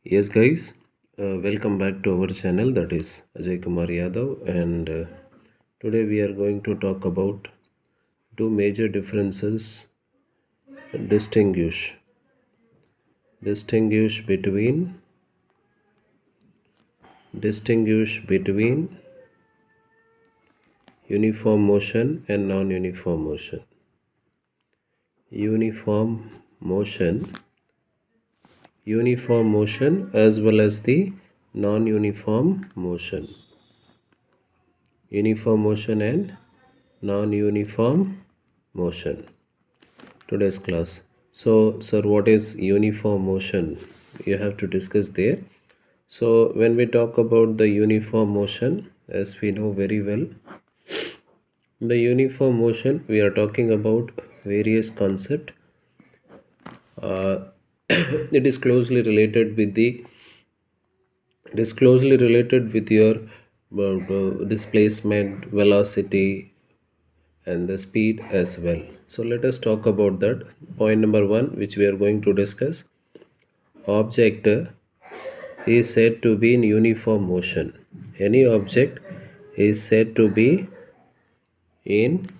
Yes, guys, welcome back to our channel, that is Ajay Kumar Yadav, and today we are going to talk about two major differences. Distinguish between uniform motion and non-uniform motion. Uniform motion as well as the non-uniform motion. Uniform motion and non-uniform motion. Today's class. So, sir, what is uniform motion? You have to discuss there. So, when we talk about the uniform motion, as we know very well, the uniform motion we are talking about various concept. It is closely related with your displacement, velocity, and the speed as well. So let us talk about that. Point number one, which we are going to discuss: object is said to be in uniform motion. Any object is said to be in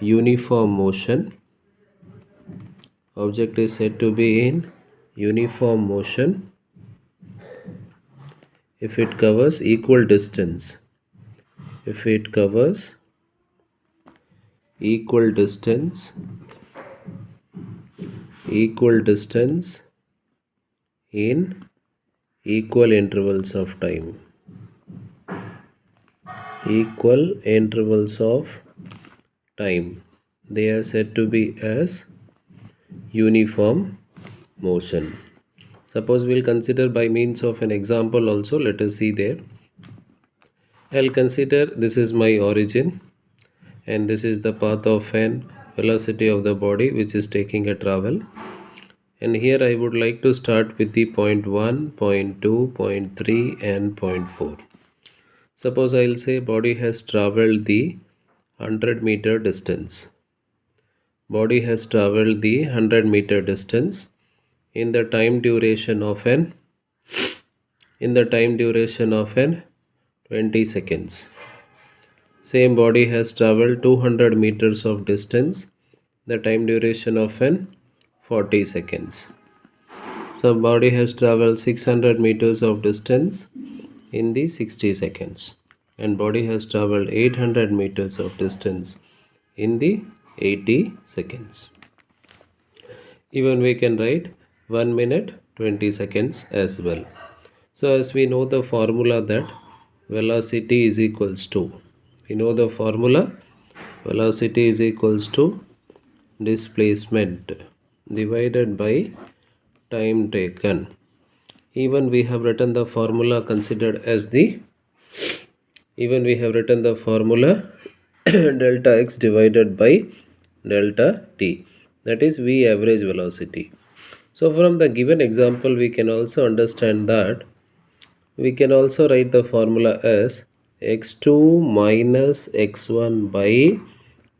uniform motion. Object is said to be in uniform motion if it covers equal distance. If it covers equal distance in equal intervals of time. Equal intervals of time. They are said to be as uniform motion. Suppose we'll consider by means of an example also. Let us see there. I'll consider this is my origin and this is the path of an velocity of the body which is taking a travel. And here I would like to start with the point 1, point 2, point 3 and point 4. Suppose I'll say body has traveled the 100-meter distance. Body has traveled the 100-meter distance in the time duration of an 20 seconds. Same body has traveled 200 meters of distance, the time duration of an 40 seconds. So body has traveled 600 meters of distance in the 60 seconds, and body has traveled 800 meters of distance in the 80 seconds. Even we can write 1 minute 20 seconds as well. So as we know the formula that velocity is equals to, velocity is equals to displacement divided by time taken. Even we have written the formula considered as the delta x divided by delta t, that is v average velocity. So from the given example we can also understand that we can also write the formula as x2 minus x1 by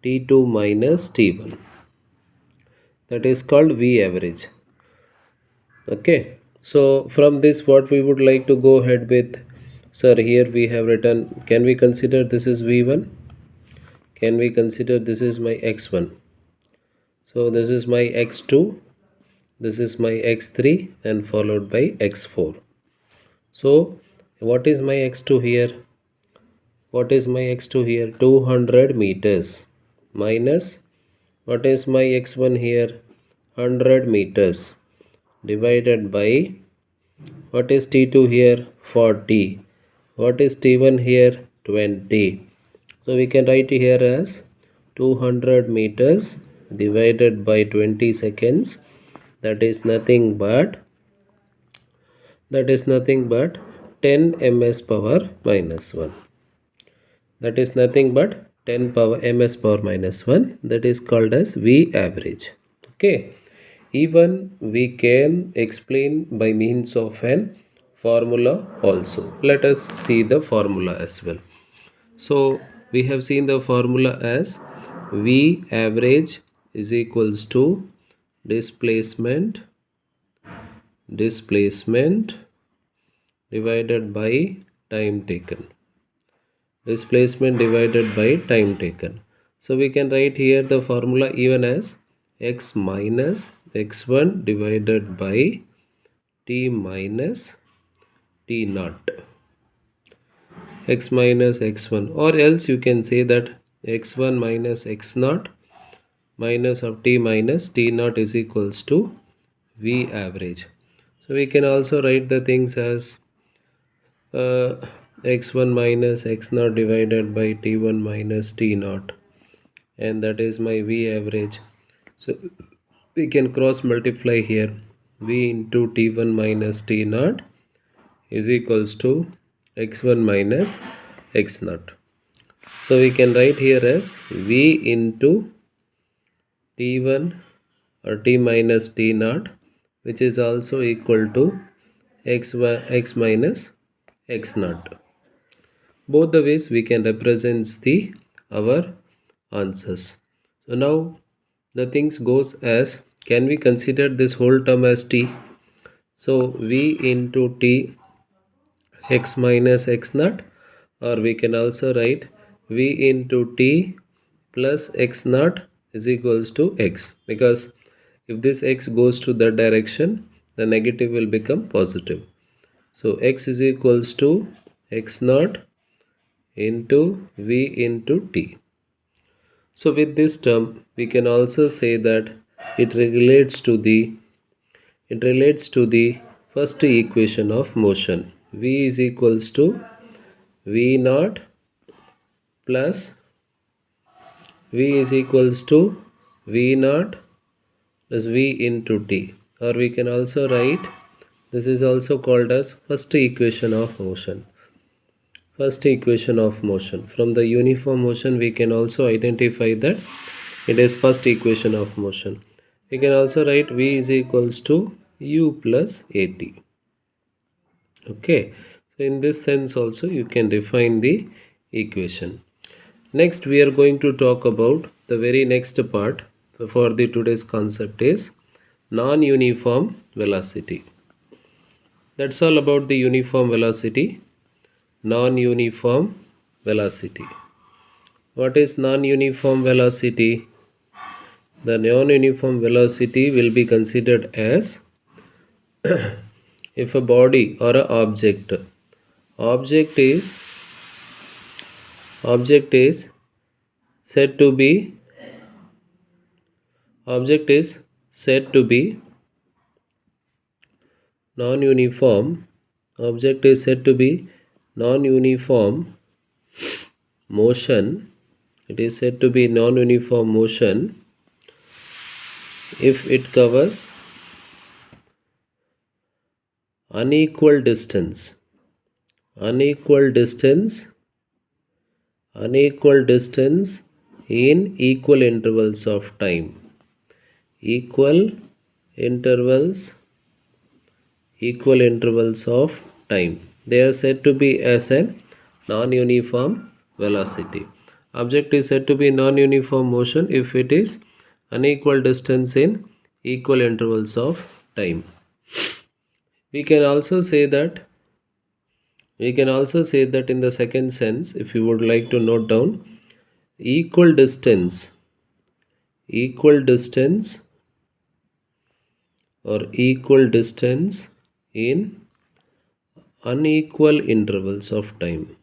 t2 minus t1, that is called v average. Okay, so from this what we would like to go ahead with, sir, here we have written, can we consider this is v1, can we consider this is my x1, so this is my x2, this is my x3 and followed by x4. So what is my x2 here? What is my x2 here? 200 meters minus what is my x1 here? 100 meters divided by what is t2 here? 40. What is t1 here? 20. So we can write here as 200 meters divided by 20 seconds, that is nothing but 10 ms power minus 1. That is nothing but 10 power ms power minus 1, that is called as v average. Okay, even we can explain by means of an formula also. Let us see the formula as well. So we have seen the formula as v average is equals to displacement displacement divided by time taken. Displacement divided by time taken. So we can write here the formula even as x minus x1 divided by t minus t naught. X minus x1, or else you can say that x1 minus x naught minus of t minus t naught is equals to v average. So we can also write the things as uh, x1 minus x naught divided by t1 minus t naught, and that is my v average. So we can cross multiply here. V into t1 minus t naught is equals to x1 minus x naught. So we can write here as v into t1 or t minus t naught, which is also equal to x minus x naught. Both the ways we can represent the our answers. So now the things goes as, can we consider this whole term as t? So v into t x minus x naught, or we can also write v into t plus x naught is equals to x, because if this x goes to that direction, the negative will become positive. So x is equals to x naught into v into t. So with this term we can also say that it relates to the first equation of motion. V is equals to v naught plus v is equals to v naught plus v into t, or we can also write this is also called as first equation of motion. First equation of motion. From the uniform motion we can also identify that it is first equation of motion. We can also write v is equals to u plus at. Okay, so in this sense also you can define the equation. Next we are going to talk about the very next part for the today's concept is non-uniform velocity. That's all about the uniform velocity. Non-uniform velocity. What is non-uniform velocity? The non-uniform velocity will be considered as if a body or a object is object is said to be object is said to be non-uniform. Object is said to be non-uniform motion. It is said to be non-uniform motion if it covers unequal distance unequal distance unequal distance in equal intervals of time. Equal intervals of time, they are said to be as a non-uniform velocity. Object is said to be non-uniform motion if it is unequal distance in equal intervals of time. We can also say that in the second sense, if you would like to note down, equal distance or equal distance in unequal intervals of time.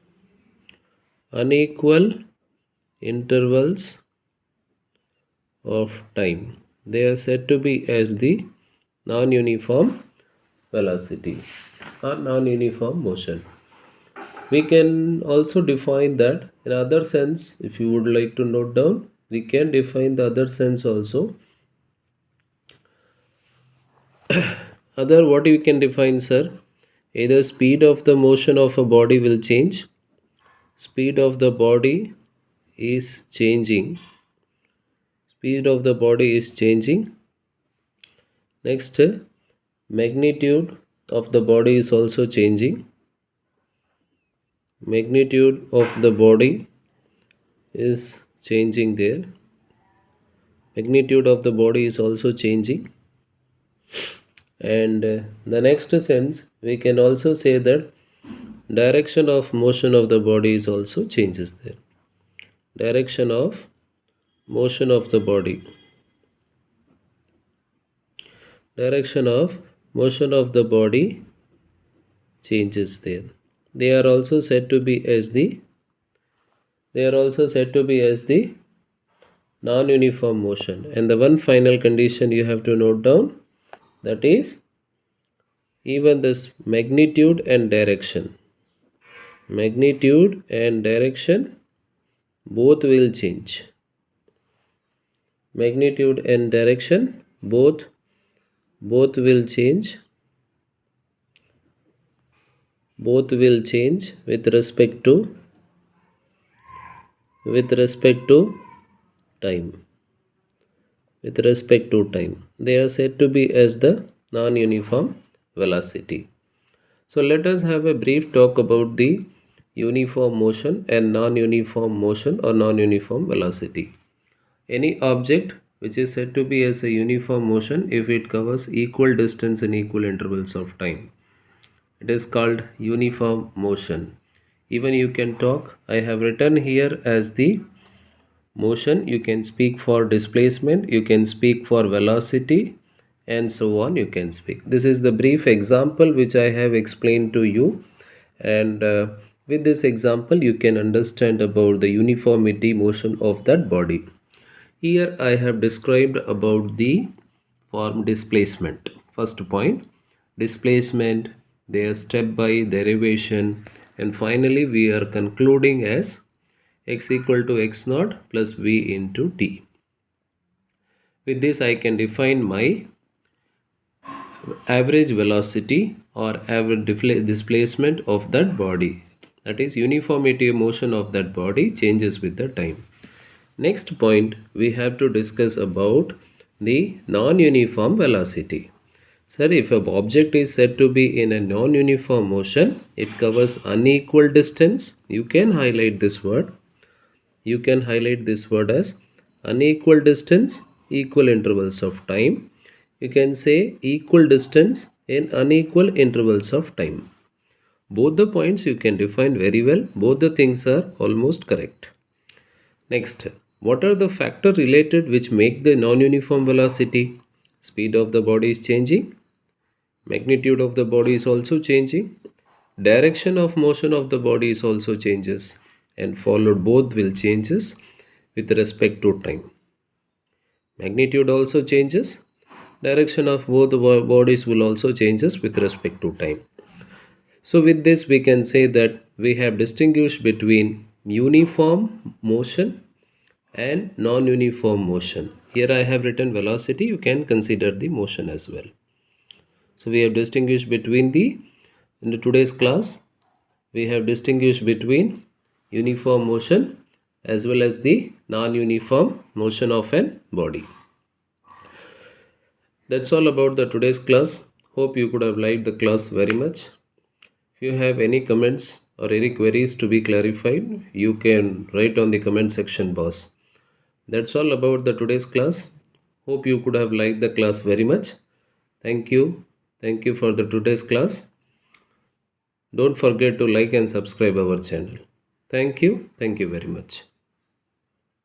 Unequal intervals of time, they are said to be as the non-uniform velocity or non-uniform motion. We can also define that in other sense. If you would like to note down, we can define the other sense also. Other, what you can define, sir? Either speed of the motion of a body will change. Speed of the body is changing. Speed of the body is changing. Next, magnitude of the body is also changing. Magnitude of the body is changing there. Magnitude of the body is also changing. And the next sense, we can also say that direction of motion of the body is also changes there. Direction of motion of the body. Direction of motion of the body changes there. They are also said to be as the they are also said to be as the non-uniform motion. And the one final condition you have to note down, that is even this magnitude and direction. Magnitude and direction both will change. Magnitude and direction both will change. Both will change with respect to time. With respect to time, they are said to be as the non-uniform velocity. So let us have a brief talk about the uniform motion and non-uniform motion or non-uniform velocity. Any object which is said to be as a uniform motion if it covers equal distance in equal intervals of time, it is called uniform motion. Even you can talk, I have written here as the motion, you can speak for displacement, you can speak for velocity, and so on you can speak. This is the brief example which I have explained to you, and with this example you can understand about the uniformity motion of that body. Here I have described about the form displacement. First point, displacement, their step by derivation, and finally we are concluding as x equal to x naught plus v into t. With this I can define my average velocity or average displacement of that body. That is, uniformity of motion of that body changes with the time. Next point, we have to discuss about the non-uniform velocity. Sir, if an object is said to be in a non-uniform motion, it covers unequal distance. You can highlight this word. You can highlight this word as unequal distance, equal intervals of time. You can say equal distance in unequal intervals of time. Both the points you can define very well. Both the things are almost correct. Next, what are the factors related which make the non-uniform velocity? Speed of the body is changing. Magnitude of the body is also changing. Direction of motion of the body is also changes, and followed both will changes with respect to time. Magnitude also changes. Direction of both the bodies will also changes with respect to time. So with this we can say that we have distinguished between uniform motion and non-uniform motion. Here I have written velocity, you can consider the motion as well. So we have distinguished between in the today's class, we have distinguished between uniform motion as well as the non-uniform motion of an body. That's all about the today's class. Hope you could have liked the class very much. If you have any comments or any queries to be clarified, you can write on the comment section box. That's all about the today's class. Hope you could have liked the class very much. Thank you. Thank you for the today's class. Don't forget to like and subscribe our channel. Thank you. Thank you very much.